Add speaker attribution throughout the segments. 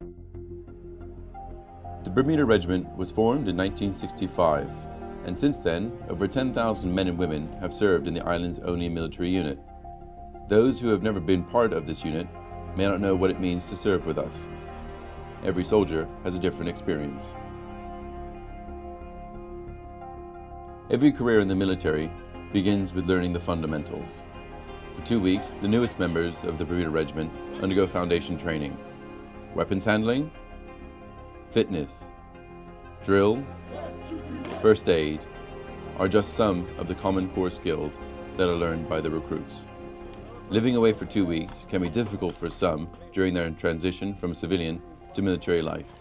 Speaker 1: The Bermuda Regiment was formed in 1965, and since then, over 10,000 men and women have served in the island's only military unit. Those who have never been part of this unit may not know what it means to serve with us. Every soldier has a different experience. Every career in the military begins with learning the fundamentals. For 2 weeks, the newest members of the Bermuda Regiment undergo foundation training. Weapons handling, fitness, drill, first aid are just some of the common core skills that are learned by the recruits. Living away for 2 weeks can be difficult for some during their transition from civilian to military life.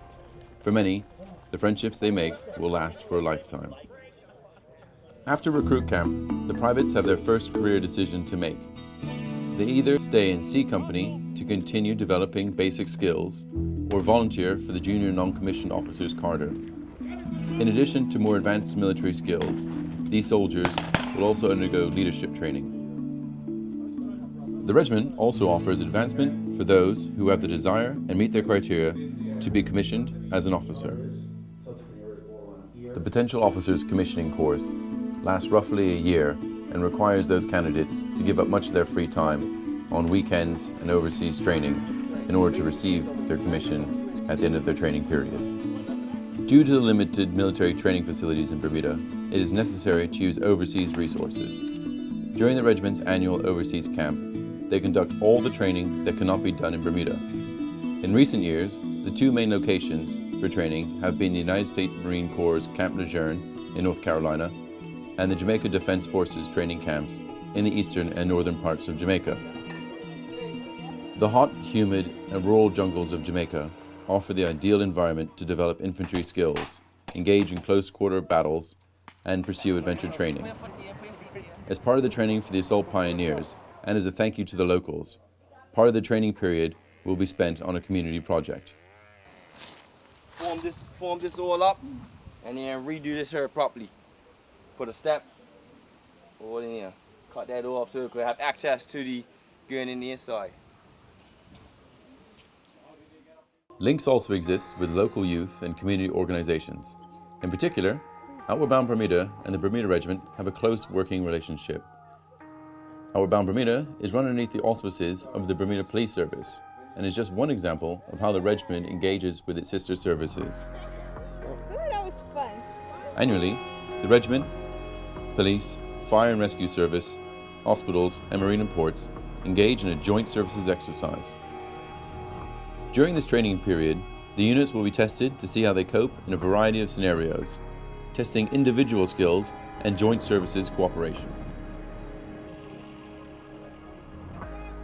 Speaker 1: For many, the friendships they make will last for a lifetime. After recruit camp, the privates have their first career decision to make. They either stay in C Company to continue developing basic skills or volunteer for the Junior Non-Commissioned Officers Carter. In addition to more advanced military skills, these soldiers will also undergo leadership training. The regiment also offers advancement for those who have the desire and meet their criteria to be commissioned as an officer. The Potential Officers Commissioning course lasts roughly a year and requires those candidates to give up much of their free time on weekends and overseas training in order to receive their commission at the end of their training period. Due to the limited military training facilities in Bermuda, it is necessary to use overseas resources. During the regiment's annual overseas camp, they conduct all the training that cannot be done in Bermuda. In recent years, the two main locations for training have been the United States Marine Corps' Camp Lejeune in North Carolina and the Jamaica Defense Forces training camps in the eastern and northern parts of Jamaica. The hot, humid, and rural jungles of Jamaica offer the ideal environment to develop infantry skills, engage in close-quarter battles, and pursue adventure training. As part of the training for the assault pioneers, and as a thank you to the locals, part of the training period will be spent on a community project.
Speaker 2: Form this all up, and then redo this here properly. Put a step all in here. Cut that all up so we could have access to the gun in the inside.
Speaker 1: Links also exist with local youth and community organizations. In particular, Outward Bound Bermuda and the Bermuda Regiment have a close working relationship. Outward Bound Bermuda is run underneath the auspices of the Bermuda Police Service and is just one example of how the regiment engages with its sister services.
Speaker 3: That was fun.
Speaker 1: Annually, the regiment, police, fire and rescue service, hospitals, and marine and ports engage in a joint services exercise. During this training period, the units will be tested to see how they cope in a variety of scenarios, testing individual skills and joint services cooperation.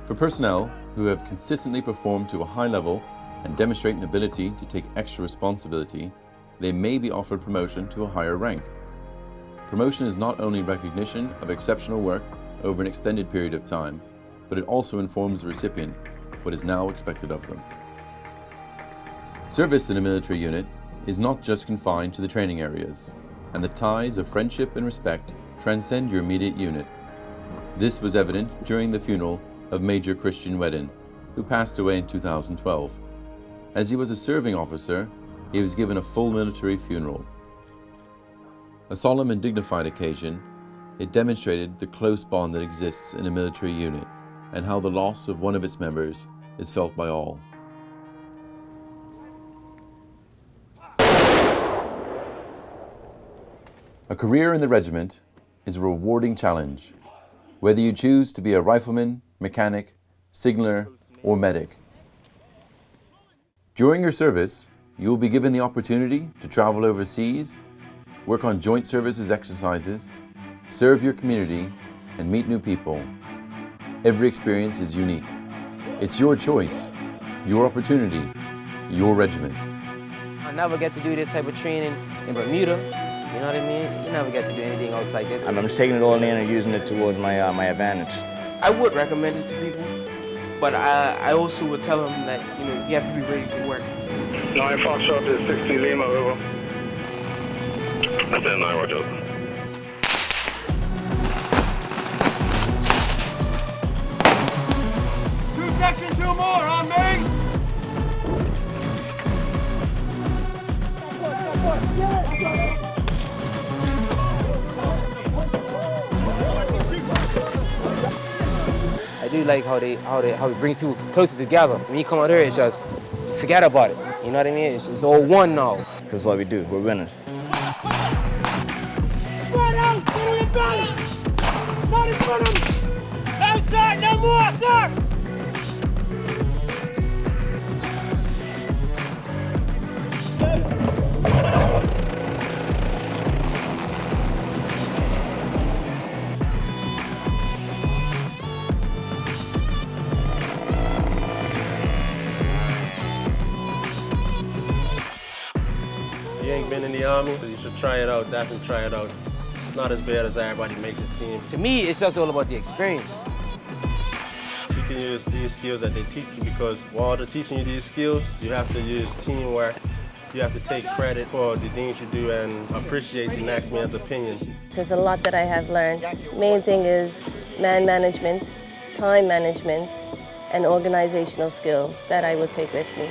Speaker 1: For personnel who have consistently performed to a high level and demonstrate an ability to take extra responsibility, they may be offered promotion to a higher rank. Promotion is not only recognition of exceptional work over an extended period of time, but it also informs the recipient what is now expected of them. Service in a military unit is not just confined to the training areas, and the ties of friendship and respect transcend your immediate unit. This was evident during the funeral of Major Christian Wedden, who passed away in 2012. As he was a serving officer, he was given a full military funeral. A solemn and dignified occasion, it demonstrated the close bond that exists in a military unit and how the loss of one of its members is felt by all. A career in the regiment is a rewarding challenge, whether you choose to be a rifleman, mechanic, signaller, or medic. During your service, you will be given the opportunity to travel overseas, work on joint services exercises, serve your community, and meet new people. Every experience is unique. It's your choice, your opportunity, your regiment.
Speaker 4: I never get to do this type of training in Bermuda. You know what I mean? You never get to do anything else like this.
Speaker 5: I'm just taking it all in and using it towards my advantage.
Speaker 6: I would recommend it to people, but I also would tell them that you have to be ready to work.
Speaker 7: 9 Foxtrot is 60 Lima, over. That's 9 Roger.
Speaker 2: Two section, two more on me!
Speaker 4: I do like how it brings people closer together. When you come out here, it's just forget about it. You know what I mean? It's all one now.
Speaker 5: This is what we do. We're winners.
Speaker 8: Outside, no more, sir!
Speaker 9: If you ain't been in the Army, you should try it out, definitely try it out. It's not as bad as everybody makes it seem.
Speaker 4: To me, it's just all about the experience.
Speaker 9: You can use these skills that they teach you because while they're teaching you these skills, you have to use teamwork. You have to take credit for the things you do and appreciate the next man's opinion.
Speaker 10: There's a lot that I have learned. Main thing is man management, time management, and organizational skills that I will take with me.